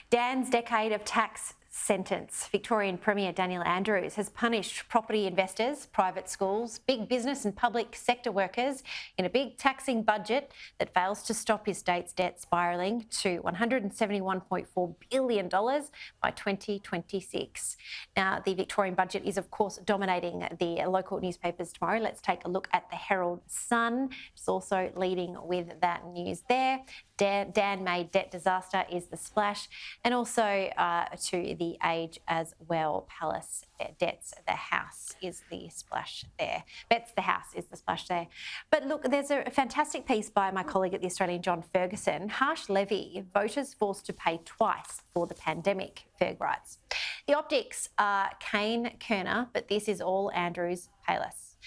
Dan's decade of tax sentence. Victorian Premier Daniel Andrews has punished property investors, private schools, big business and public sector workers in a big taxing budget that fails to stop his state's debt spiralling to $171.4 billion by 2026. Now, the Victorian budget is, of course, dominating the local newspapers tomorrow. Let's take a look at the Herald Sun. It's also leading with that news there. Dan made debt disaster is the splash, and also to the Age as well. Palace debts the house is the splash there. Bets the house is the splash there. But look, there's a fantastic piece by my colleague at the Australian, John Ferguson. Harsh levy, voters forced to pay twice for the pandemic, Ferg writes. The optics are Kane Kerner, but this is all Andrews payless.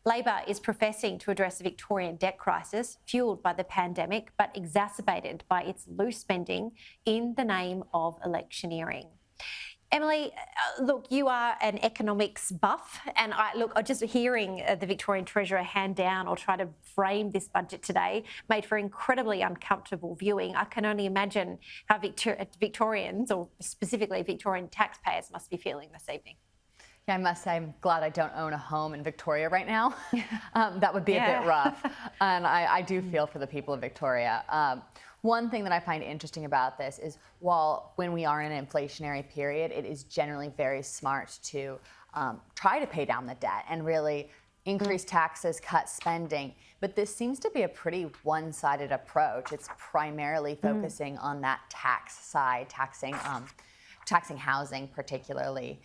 Labor is professing to address the Victorian debt crisis, fuelled by the pandemic, but exacerbated by its loose spending in the name of electioneering. Emilie, look, you are an economics buff, and just hearing the Victorian Treasurer hand down or try to frame this budget today made for incredibly uncomfortable viewing. I can only imagine how Victorians, or specifically Victorian taxpayers, must be feeling this evening. Yeah, I must say I'm glad I don't own a home in Victoria right now. That would be a bit rough. And I do feel for the people of Victoria. One thing that I find interesting about this is when we are in an inflationary period, it is generally very smart to try to pay down the debt and really increase taxes, cut spending. But this seems to be a pretty one-sided approach. It's primarily focusing on that tax side, taxing housing particularly.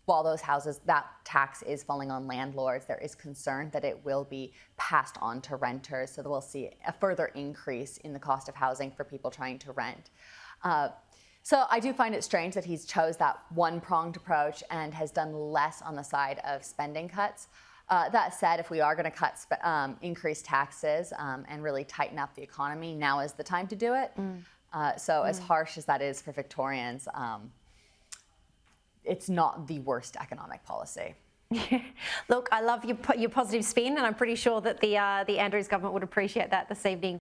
While those houses, that tax is falling on landlords, there is concern that it will be passed on to renters, so that we'll see a further increase in the cost of housing for people trying to rent. So I do find it strange that he's chose that one-pronged approach and has done less on the side of spending cuts. That said, if we are going to increase taxes and really tighten up the economy, now is the time to do it. As harsh as that is for Victorians, it's not the worst economic policy. Look, I love your positive spin, and I'm pretty sure that the Andrews government would appreciate that this evening.